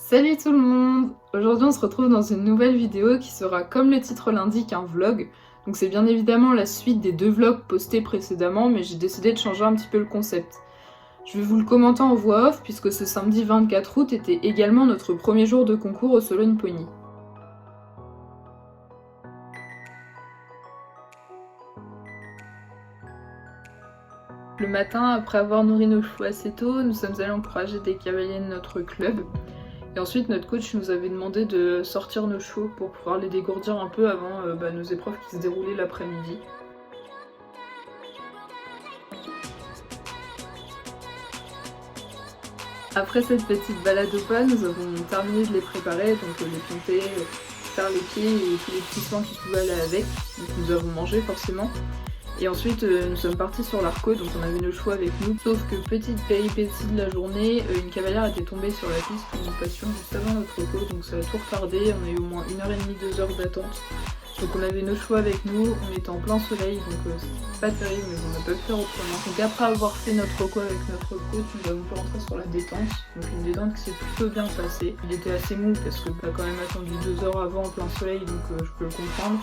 Salut tout le monde! Aujourd'hui on se retrouve dans une nouvelle vidéo qui sera, comme le titre l'indique, un vlog. Donc c'est bien évidemment la suite des 2 vlogs postés précédemment, mais j'ai décidé de changer un petit peu le concept. Je vais vous le commenter en voix off puisque ce samedi 24 août était également notre premier jour de concours au Sologne Pony. Le matin, après avoir nourri nos chevaux assez tôt, nous sommes allés encourager des cavaliers de notre club. Et ensuite, notre coach nous avait demandé de sortir nos chevaux pour pouvoir les dégourdir un peu avant nos épreuves qui se déroulaient l'après-midi. Après cette petite balade au pas, nous avons terminé de les préparer, donc les pinter, faire les pieds et tous les petits soins qui pouvaient aller avec. Donc nous avons mangé forcément. Et ensuite nous sommes partis sur l'Arco, donc on avait nos chevaux avec nous. Sauf que petite péripétie de la journée, une cavalière était tombée sur la piste où nous passions juste avant notre repos, donc ça a tout retardé, on a eu au moins 1h30, 2 heures d'attente. Donc on avait nos chevaux avec nous, on était en plein soleil, donc c'est pas terrible, mais on n'a pas pu faire autrement. Donc après avoir fait notre reco avec notre coach, nous avons pu rentrer sur la détente. Donc une détente qui s'est plutôt bien passée. Il était assez mou parce que t'as quand même attendu 2 heures avant en plein soleil, donc je peux le comprendre.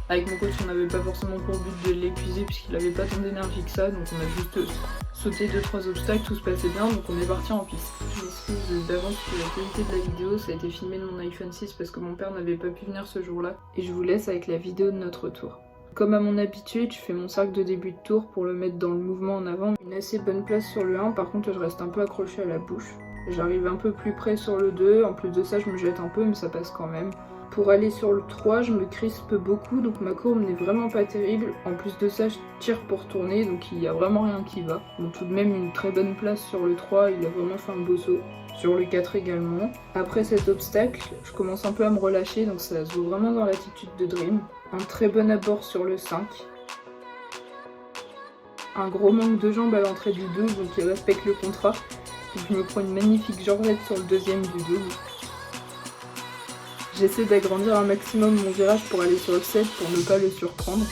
Avec mon coach, on n'avait pas forcément pour but de l'épuiser puisqu'il avait pas tant d'énergie que ça, donc on a juste sauté 2-3 obstacles, tout se passait bien, donc on est parti en piste. Je m'excuse d'avance pour la qualité de la vidéo, ça a été filmé de mon iPhone 6 parce que mon père n'avait pas pu venir ce jour-là, et je vous laisse avec la vidéo de notre tour. Comme à mon habitude, je fais mon cercle de début de tour pour le mettre dans le mouvement en avant. Une assez bonne place sur le 1, par contre je reste un peu accrochée à la bouche. J'arrive un peu plus près sur le 2, en plus de ça je me jette un peu mais ça passe quand même. Pour aller sur le 3, je me crispe beaucoup, donc ma courbe n'est vraiment pas terrible. En plus de ça, je tire pour tourner, donc il n'y a vraiment rien qui va. Donc tout de même une très bonne place sur le 3, il a vraiment fait un beau saut. Sur le 4 également. Après cet obstacle, je commence un peu à me relâcher, donc ça se voit vraiment dans l'attitude de Dream. Un très bon abord sur le 5. Un gros manque de jambes à l'entrée du 2, donc il respecte le contrat. Donc je me prends une magnifique jambette sur le deuxième du double. J'essaie d'agrandir un maximum mon virage pour aller sur le 7 pour ne pas le surprendre.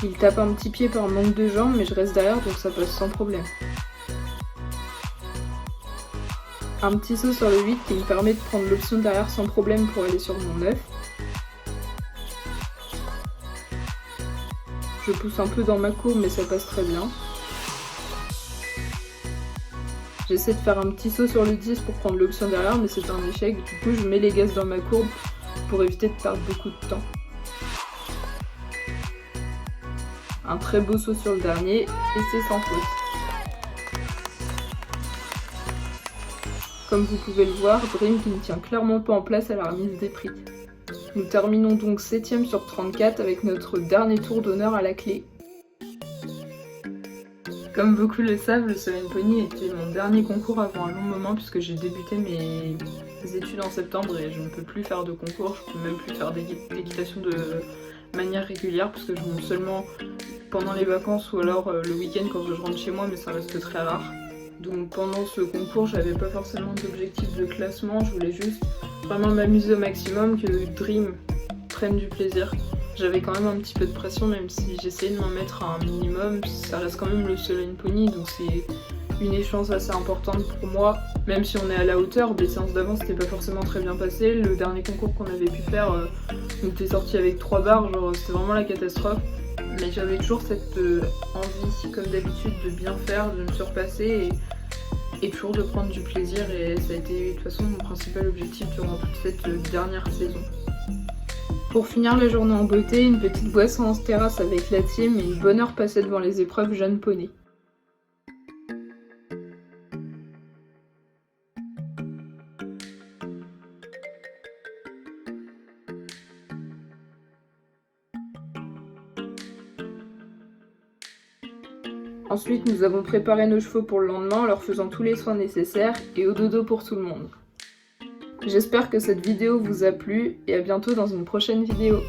Il tape un petit pied par manque de jambes mais je reste derrière donc ça passe sans problème. Un petit saut sur le 8 qui me permet de prendre l'option derrière sans problème pour aller sur mon 9. Je pousse un peu dans ma courbe mais ça passe très bien. J'essaie de faire un petit saut sur le 10 pour prendre l'option derrière, mais c'est un échec. Du coup, je mets les gaz dans ma courbe pour éviter de perdre beaucoup de temps. Un très beau saut sur le dernier, et c'est sans faute. Comme vous pouvez le voir, Dream qui ne tient clairement pas en place à la remise des prix. Nous terminons donc 7ème sur 34 avec notre dernier tour d'honneur à la clé. Comme beaucoup le savent, le Sologne Pony était mon dernier concours avant un long moment puisque j'ai débuté mes études en septembre et je ne peux plus faire de concours, je peux même plus faire d'équitation de manière régulière parce que je monte seulement pendant les vacances ou alors le week-end quand je rentre chez moi, mais ça reste très rare. Donc pendant ce concours, j'avais pas forcément d'objectif de classement, je voulais juste vraiment m'amuser au maximum, que Dream prenne du plaisir. J'avais quand même un petit peu de pression, même si j'essayais de m'en mettre à un minimum. Ça reste quand même le Sologne Pony, donc c'est une échéance assez importante pour moi. Même si on est à la hauteur, les séances d'avant c'était pas forcément très bien passé. Le dernier concours qu'on avait pu faire, on était sorti avec 3 barres, genre c'était vraiment la catastrophe. Mais j'avais toujours cette envie, comme d'habitude, de bien faire, de me surpasser et toujours de prendre du plaisir. Et ça a été de toute façon mon principal objectif durant toute cette dernière saison. Pour finir la journée en beauté, une petite boisson en terrasse avec la team et une bonne heure passée devant les épreuves jeunes poney. Ensuite, nous avons préparé nos chevaux pour le lendemain en leur faisant tous les soins nécessaires et au dodo pour tout le monde. J'espère que cette vidéo vous a plu et à bientôt dans une prochaine vidéo.